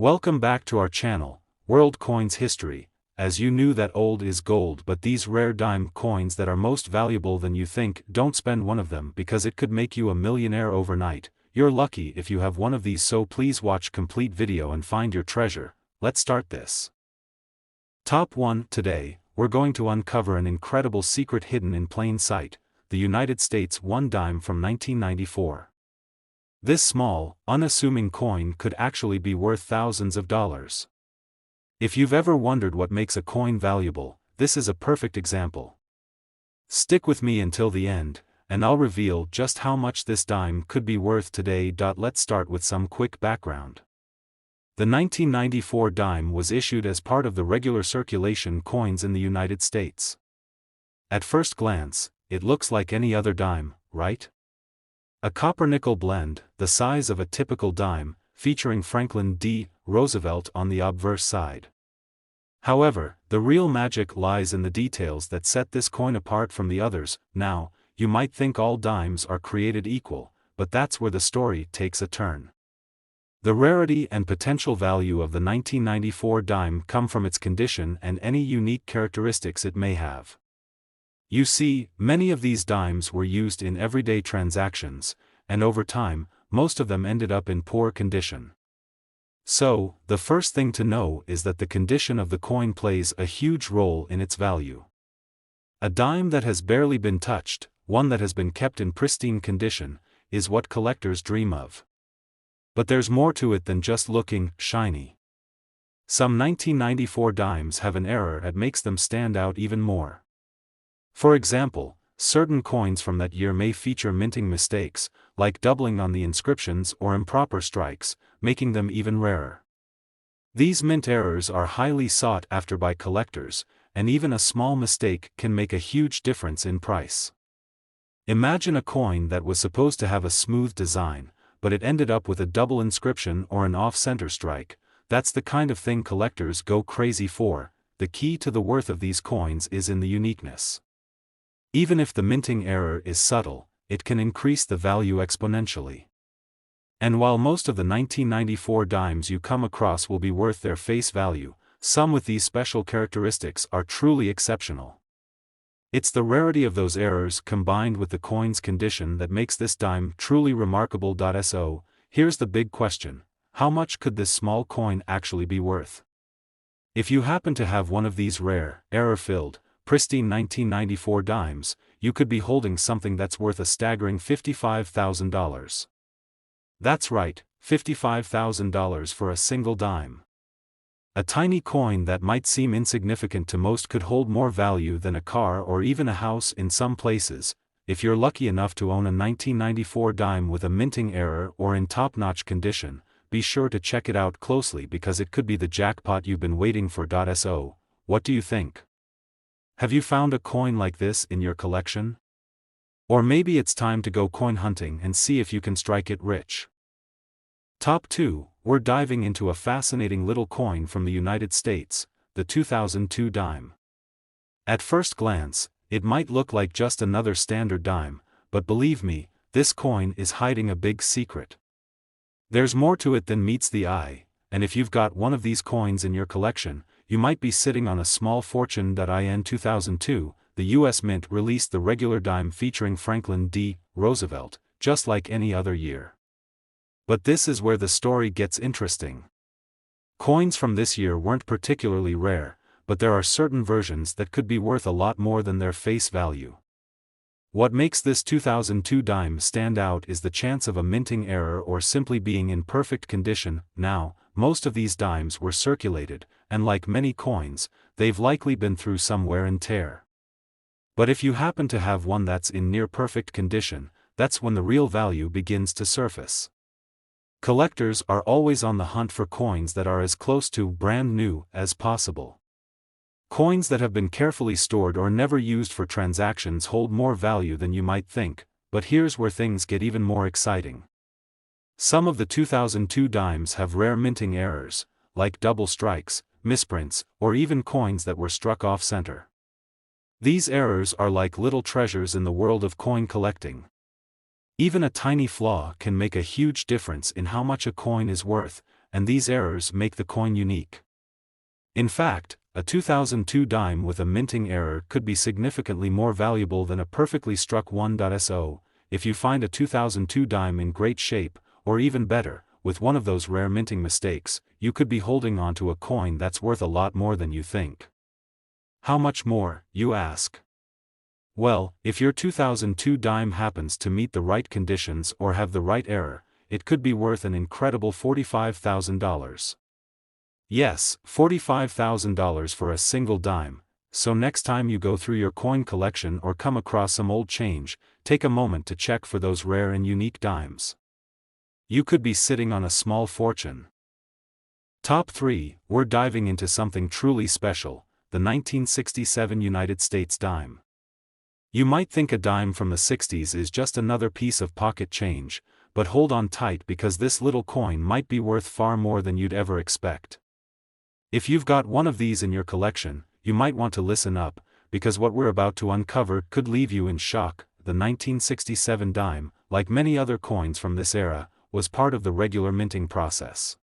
Welcome back to our channel, World Coins History. As you knew that old is gold, but these rare dime coins that are most valuable than you think, don't spend one of them because it could make you a millionaire overnight. You're lucky if you have one of these, so please watch complete video and find your treasure. Let's start this. Top 1. Today, we're going to uncover an incredible secret hidden in plain sight, the United States 1 dime from 1994. This small, unassuming coin could actually be worth thousands of dollars. If you've ever wondered what makes a coin valuable, this is a perfect example. Stick with me until the end, and I'll reveal just how much this dime could be worth today. Let's start with some quick background. The 1994 dime was issued as part of the regular circulation coins in the United States. At first glance, it looks like any other dime, right? A copper-nickel blend, the size of a typical dime, featuring Franklin D. Roosevelt on the obverse side. However, the real magic lies in the details that set this coin apart from the others. Now, you might think all dimes are created equal, but that's where the story takes a turn. The rarity and potential value of the 1994 dime come from its condition and any unique characteristics it may have. You see, many of these dimes were used in everyday transactions, and over time, most of them ended up in poor condition. So, the first thing to know is that the condition of the coin plays a huge role in its value. A dime that has barely been touched, one that has been kept in pristine condition, is what collectors dream of. But there's more to it than just looking shiny. Some 1994 dimes have an error that makes them stand out even more. For example, certain coins from that year may feature minting mistakes, like doubling on the inscriptions or improper strikes, making them even rarer. These mint errors are highly sought after by collectors, and even a small mistake can make a huge difference in price. Imagine a coin that was supposed to have a smooth design, but it ended up with a double inscription or an off-center strike. That's the kind of thing collectors go crazy for. The key to the worth of these coins is in the uniqueness. Even if the minting error is subtle, it can increase the value exponentially. And while most of the 1994 dimes you come across will be worth their face value, some with these special characteristics are truly exceptional. It's the rarity of those errors combined with the coin's condition that makes this dime truly remarkable. So, here's the big question: how much could this small coin actually be worth? If you happen to have one of these rare, error-filled, pristine 1994 dimes, you could be holding something that's worth a staggering $55,000. That's right, $55,000 for a single dime. A tiny coin that might seem insignificant to most could hold more value than a car or even a house in some places. If you're lucky enough to own a 1994 dime with a minting error or in top-notch condition, be sure to check it out closely because it could be the jackpot you've been waiting for. So, what do you think? Have you found a coin like this in your collection? Or maybe it's time to go coin hunting and see if you can strike it rich. Top 2, we're diving into a fascinating little coin from the United States, the 2002 dime. At first glance, it might look like just another standard dime, but believe me, this coin is hiding a big secret. There's more to it than meets the eye, and if you've got one of these coins in your collection, you might be sitting on a small fortune. In 2002, the U.S. Mint released the regular dime featuring Franklin D. Roosevelt, just like any other year. But this is where the story gets interesting. Coins from this year weren't particularly rare, but there are certain versions that could be worth a lot more than their face value. What makes this 2002 dime stand out is the chance of a minting error or simply being in perfect condition. Now, most of these dimes were circulated, and like many coins, they've likely been through some wear and tear. But if you happen to have one that's in near perfect condition, that's when the real value begins to surface. Collectors are always on the hunt for coins that are as close to brand new as possible. Coins that have been carefully stored or never used for transactions hold more value than you might think, but here's where things get even more exciting. Some of the 2002 dimes have rare minting errors, like double strikes, misprints, or even coins that were struck off-center. These errors are like little treasures in the world of coin collecting. Even a tiny flaw can make a huge difference in how much a coin is worth, and these errors make the coin unique. In fact, a 2002 dime with a minting error could be significantly more valuable than a perfectly struck 1.so. If you find a 2002 dime in great shape, or even better, with one of those rare minting mistakes, you could be holding onto a coin that's worth a lot more than you think. How much more, you ask? Well, if your 2002 dime happens to meet the right conditions or have the right error, it could be worth an incredible $45,000. Yes, $45,000 for a single dime. So next time you go through your coin collection or come across some old change, take a moment to check for those rare and unique dimes. You could be sitting on a small fortune. Top 3, we're diving into something truly special, the 1967 United States dime. You might think a dime from the 60s is just another piece of pocket change, but hold on tight because this little coin might be worth far more than you'd ever expect. If you've got one of these in your collection, you might want to listen up, because what we're about to uncover could leave you in shock. The 1967 dime, like many other coins from this era, was part of the regular minting process.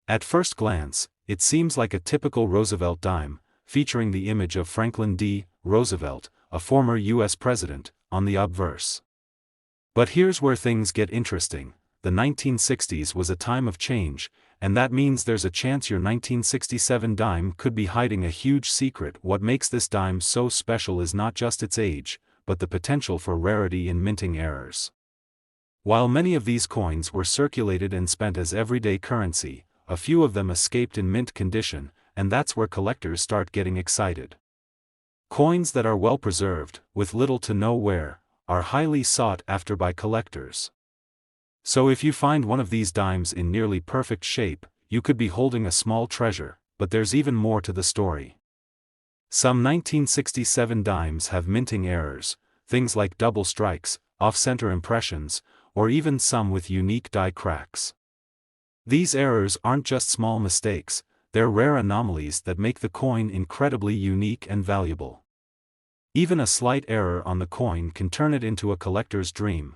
At first glance, it seems like a typical Roosevelt dime, featuring the image of Franklin D. Roosevelt, a former U.S. president, on the obverse. But here's where things get interesting. The 1960s was a time of change, and that means there's a chance your 1967 dime could be hiding a huge secret. What makes this dime so special is not just its age, but the potential for rarity in minting errors. While many of these coins were circulated and spent as everyday currency, a few of them escaped in mint condition, and that's where collectors start getting excited. Coins that are well preserved, with little to no wear, are highly sought after by collectors. So if you find one of these dimes in nearly perfect shape, you could be holding a small treasure, but there's even more to the story. Some 1967 dimes have minting errors, things like double strikes, off-center impressions, or even some with unique die cracks. These errors aren't just small mistakes, they're rare anomalies that make the coin incredibly unique and valuable. Even a slight error on the coin can turn it into a collector's dream.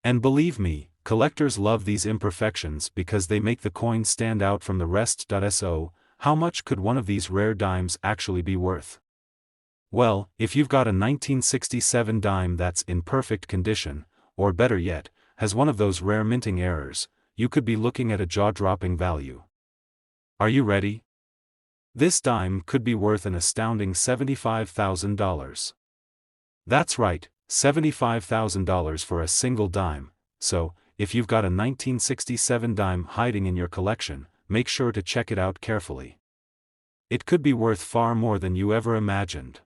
And believe me, collectors love these imperfections because they make the coin stand out from the rest. So, how much could one of these rare dimes actually be worth? Well, if you've got a 1967 dime that's in perfect condition, or better yet, has one of those rare minting errors, you could be looking at a jaw-dropping value. Are you ready? This dime could be worth an astounding $75,000. That's right, $75,000 for a single dime. So, if you've got a 1967 dime hiding in your collection, make sure to check it out carefully. It could be worth far more than you ever imagined.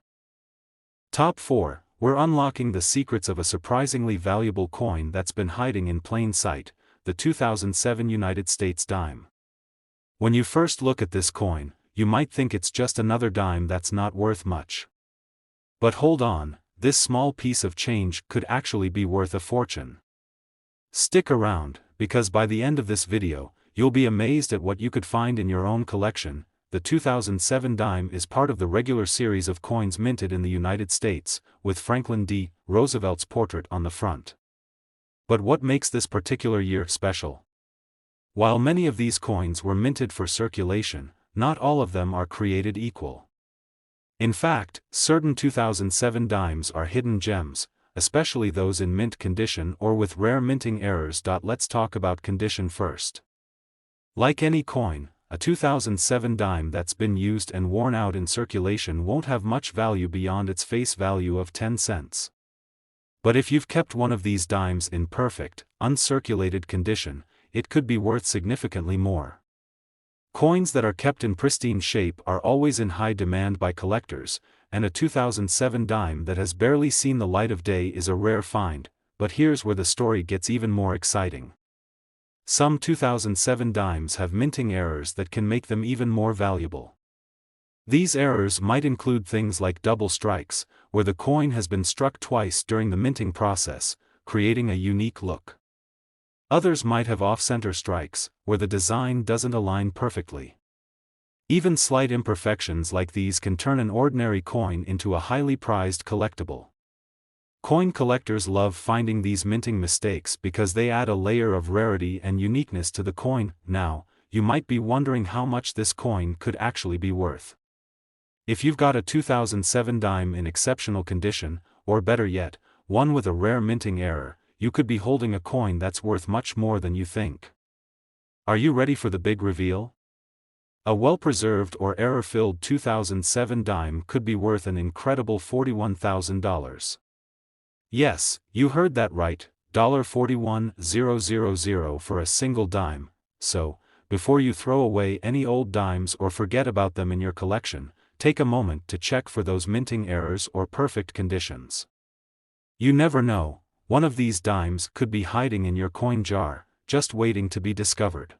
Top 4, we're unlocking the secrets of a surprisingly valuable coin that's been hiding in plain sight, the 2007 United States dime. When you first look at this coin, you might think it's just another dime that's not worth much. But hold on, this small piece of change could actually be worth a fortune. Stick around, because by the end of this video, you'll be amazed at what you could find in your own collection. The 2007 dime is part of the regular series of coins minted in the United States, with Franklin D. Roosevelt's portrait on the front. But what makes this particular year special? While many of these coins were minted for circulation, not all of them are created equal. In fact, certain 2007 dimes are hidden gems, especially those in mint condition or with rare minting errors. Let's talk about condition first. Like any coin, a 2007 dime that's been used and worn out in circulation won't have much value beyond its face value of 10 cents. But if you've kept one of these dimes in perfect, uncirculated condition, it could be worth significantly more. Coins that are kept in pristine shape are always in high demand by collectors, and a 2007 dime that has barely seen the light of day is a rare find. But here's where the story gets even more exciting. Some 2007 dimes have minting errors that can make them even more valuable. These errors might include things like double strikes, where the coin has been struck twice during the minting process, creating a unique look. Others might have off-center strikes, where the design doesn't align perfectly. Even slight imperfections like these can turn an ordinary coin into a highly prized collectible. Coin collectors love finding these minting mistakes because they add a layer of rarity and uniqueness to the coin. Now, you might be wondering how much this coin could actually be worth. If you've got a 2007 dime in exceptional condition, or better yet, one with a rare minting error, you could be holding a coin that's worth much more than you think. Are you ready for the big reveal? A well-preserved or error-filled 2007 dime could be worth an incredible $41,000. Yes, you heard that right, $41,000 for a single dime. So, before you throw away any old dimes or forget about them in your collection, take a moment to check for those minting errors or perfect conditions. You never know, one of these dimes could be hiding in your coin jar, just waiting to be discovered.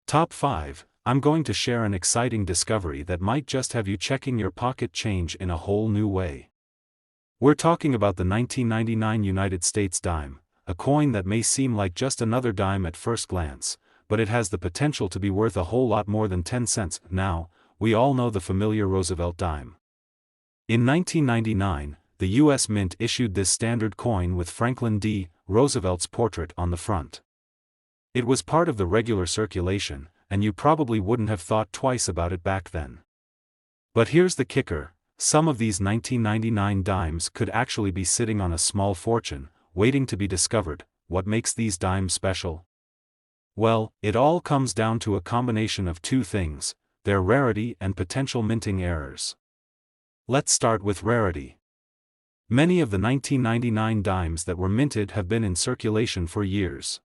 Top 5. I'm going to share an exciting discovery that might just have you checking your pocket change in a whole new way. We're talking about the 1999 United States dime, a coin that may seem like just another dime at first glance, but it has the potential to be worth a whole lot more than 10 cents. Now, we all know the familiar Roosevelt dime. In 1999, the U.S. Mint issued this standard coin with Franklin D. Roosevelt's portrait on the front. It was part of the regular circulation, and you probably wouldn't have thought twice about it back then. But here's the kicker, some of these 1999 dimes could actually be sitting on a small fortune, waiting to be discovered. What makes these dimes special? Well, it all comes down to a combination of two things: their rarity and potential minting errors. Let's start with rarity. Many of the 1999 dimes that were minted have been in circulation for years.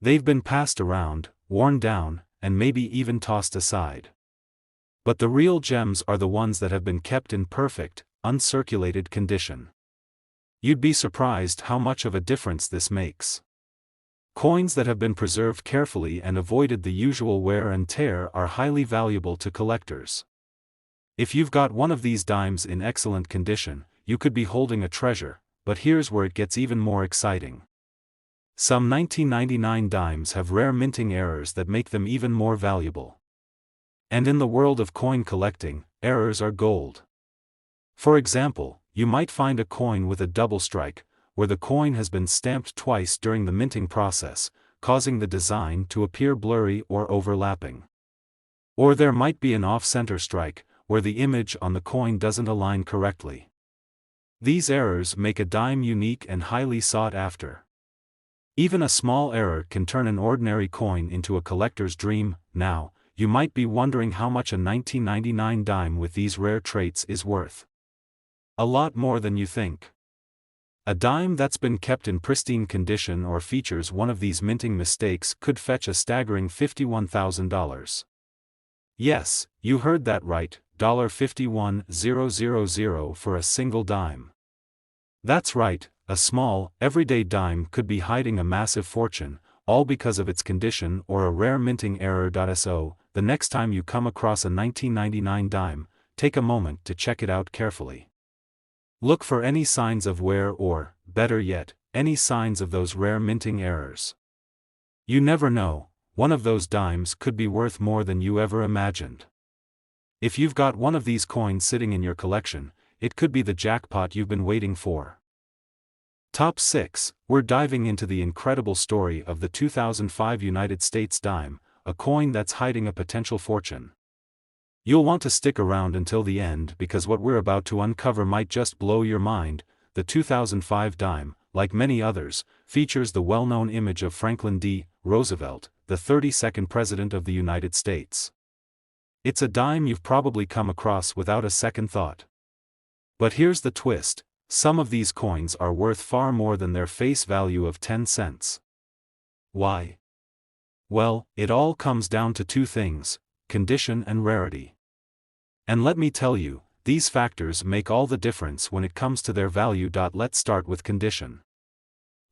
They've been passed around, worn down, and maybe even tossed aside. But the real gems are the ones that have been kept in perfect, uncirculated condition. You'd be surprised how much of a difference this makes. Coins that have been preserved carefully and avoided the usual wear and tear are highly valuable to collectors. If you've got one of these dimes in excellent condition, you could be holding a treasure, but here's where it gets even more exciting. Some 1999 dimes have rare minting errors that make them even more valuable. And in the world of coin collecting, errors are gold. For example, you might find a coin with a double strike, where the coin has been stamped twice during the minting process, causing the design to appear blurry or overlapping. Or there might be an off-center strike, where the image on the coin doesn't align correctly. These errors make a dime unique and highly sought after. Even a small error can turn an ordinary coin into a collector's dream. Now, you might be wondering how much a 1999 dime with these rare traits is worth. A lot more than you think. A dime that's been kept in pristine condition or features one of these minting mistakes could fetch a staggering $51,000. Yes, you heard that right, $51,000 for a single dime. That's right, a small, everyday dime could be hiding a massive fortune, all because of its condition or a rare minting error. So, the next time you come across a 1999 dime, take a moment to check it out carefully. Look for any signs of wear or, better yet, any signs of those rare minting errors. You never know, one of those dimes could be worth more than you ever imagined. If you've got one of these coins sitting in your collection, it could be the jackpot you've been waiting for. Top 6. We're diving into the incredible story of the 2005 United States dime, a coin that's hiding a potential fortune. You'll want to stick around until the end because what we're about to uncover might just blow your mind. The 2005 dime, like many others, features the well-known image of Franklin D. Roosevelt, the 32nd President of the United States. It's a dime you've probably come across without a second thought. But here's the twist. Some of these coins are worth far more than their face value of 10 cents. Why? Well, it all comes down to two things: condition and rarity. And let me tell you, these factors make all the difference when it comes to their value. Let's start with condition.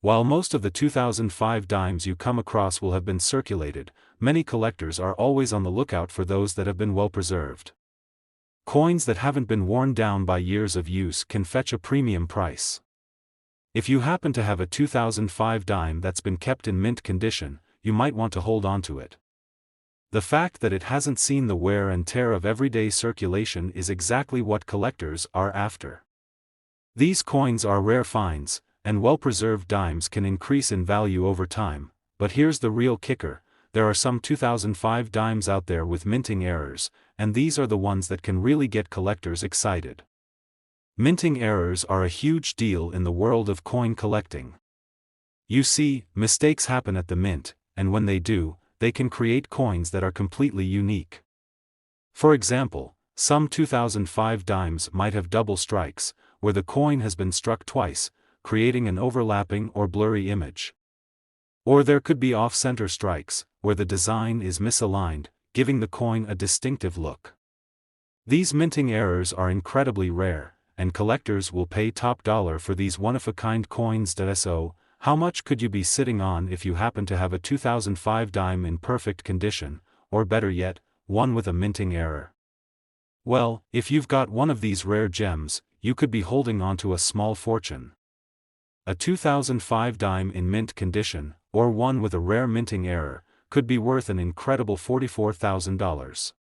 While most of the 2005 dimes you come across will have been circulated, many collectors are always on the lookout for those that have been well preserved. Coins that haven't been worn down by years of use can fetch a premium price. If you happen to have a 2005 dime that's been kept in mint condition, you might want to hold on to it. The fact that it hasn't seen the wear and tear of everyday circulation is exactly what collectors are after. These coins are rare finds, and well-preserved dimes can increase in value over time, but here's the real kicker: there are some 2005 dimes out there with minting errors, and these are the ones that can really get collectors excited. Minting errors are a huge deal in the world of coin collecting. You see, mistakes happen at the mint, and when they do, they can create coins that are completely unique. For example, some 2005 dimes might have double strikes, where the coin has been struck twice, creating an overlapping or blurry image. Or there could be off-center strikes, where the design is misaligned, giving the coin a distinctive look. These minting errors are incredibly rare, and collectors will pay top dollar for these one-of-a-kind coins. So, how much could you be sitting on if you happen to have a 2005 dime in perfect condition, or better yet, one with a minting error? Well, if you've got one of these rare gems, you could be holding onto a small fortune. A 2005 dime in mint condition, or one with a rare minting error, could be worth an incredible $44,000.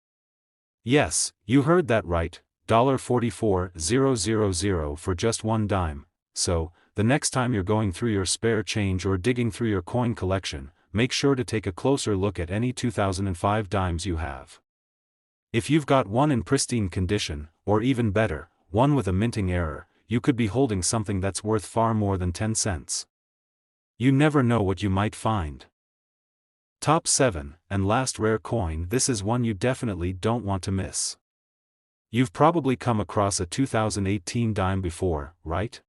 Yes, you heard that right, $44,000 for just one dime. So, the next time you're going through your spare change or digging through your coin collection, make sure to take a closer look at any 2005 dimes you have. If you've got one in pristine condition, or even better, one with a minting error, you could be holding something that's worth far more than 10 cents. You never know what you might find. Top 7, and last rare coin. This is one you definitely don't want to miss. You've probably come across a 2018 dime before, right?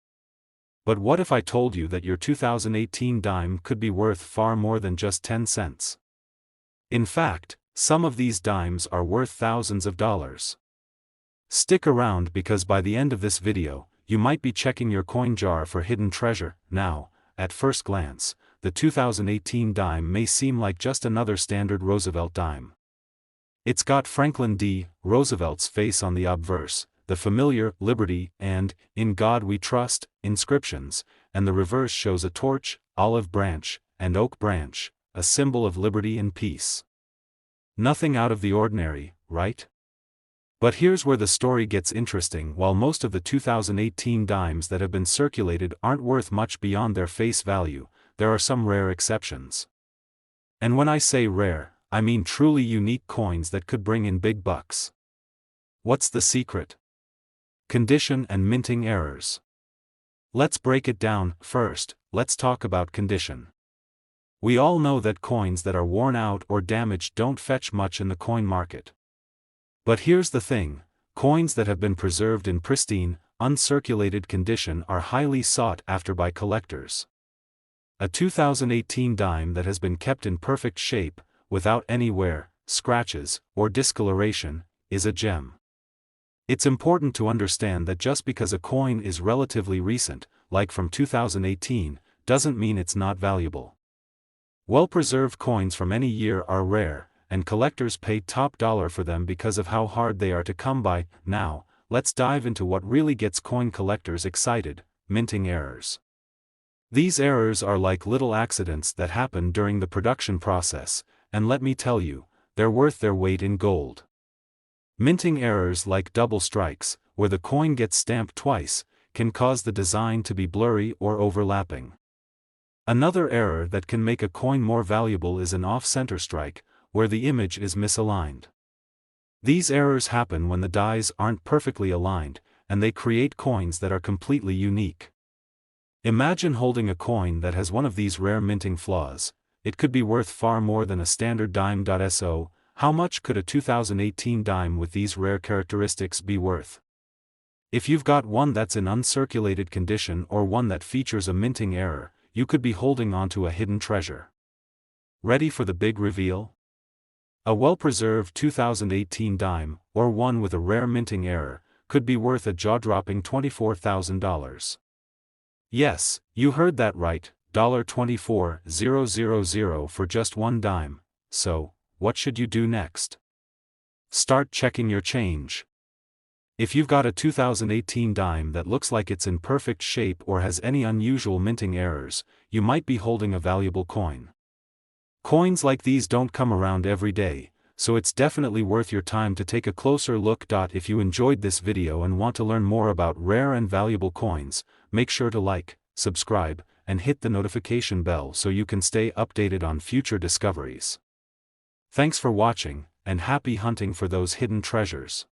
But what if I told you that your 2018 dime could be worth far more than just 10 cents? In fact, some of these dimes are worth thousands of dollars. Stick around, because by the end of this video, you might be checking your coin jar for hidden treasure. Now, at first glance, the 2018 dime may seem like just another standard Roosevelt dime. It's got Franklin D. Roosevelt's face on the obverse, the familiar "Liberty" and "In God We Trust" inscriptions, and the reverse shows a torch, olive branch, and oak branch, a symbol of liberty and peace. Nothing out of the ordinary, right? But here's where the story gets interesting. While most of the 2018 dimes that have been circulated aren't worth much beyond their face value, there are some rare exceptions. And when I say rare, I mean truly unique coins that could bring in big bucks. What's the secret? Condition and minting errors. Let's break it down. First, let's talk about condition. We all know that coins that are worn out or damaged don't fetch much in the coin market. But here's the thing: coins that have been preserved in pristine, uncirculated condition are highly sought after by collectors. A 2018 dime that has been kept in perfect shape, without any wear, scratches, or discoloration, is a gem. It's important to understand that just because a coin is relatively recent, like from 2018, doesn't mean it's not valuable. Well-preserved coins from any year are rare, and collectors pay top dollar for them because of how hard they are to come by. Now, let's dive into what really gets coin collectors excited: minting errors. These errors are like little accidents that happen during the production process, and let me tell you, they're worth their weight in gold. Minting errors like double strikes, where the coin gets stamped twice, can cause the design to be blurry or overlapping. Another error that can make a coin more valuable is an off-center strike, where the image is misaligned. These errors happen when the dies aren't perfectly aligned, and they create coins that are completely unique. Imagine holding a coin that has one of these rare minting flaws. It could be worth far more than a standard dime. So, how much could a 2018 dime with these rare characteristics be worth? If you've got one that's in uncirculated condition or one that features a minting error, you could be holding onto a hidden treasure. Ready for the big reveal? A well-preserved 2018 dime, or one with a rare minting error, could be worth a jaw-dropping $24,000. Yes, you heard that right, $24,000 for just one dime. So, what should you do next? Start checking your change. If you've got a 2018 dime that looks like it's in perfect shape or has any unusual minting errors, you might be holding a valuable coin. Coins like these don't come around every day, so it's definitely worth your time to take a closer look. If you enjoyed this video and want to learn more about rare and valuable coins, make sure to like, subscribe, and hit the notification bell so you can stay updated on future discoveries. Thanks for watching, and happy hunting for those hidden treasures.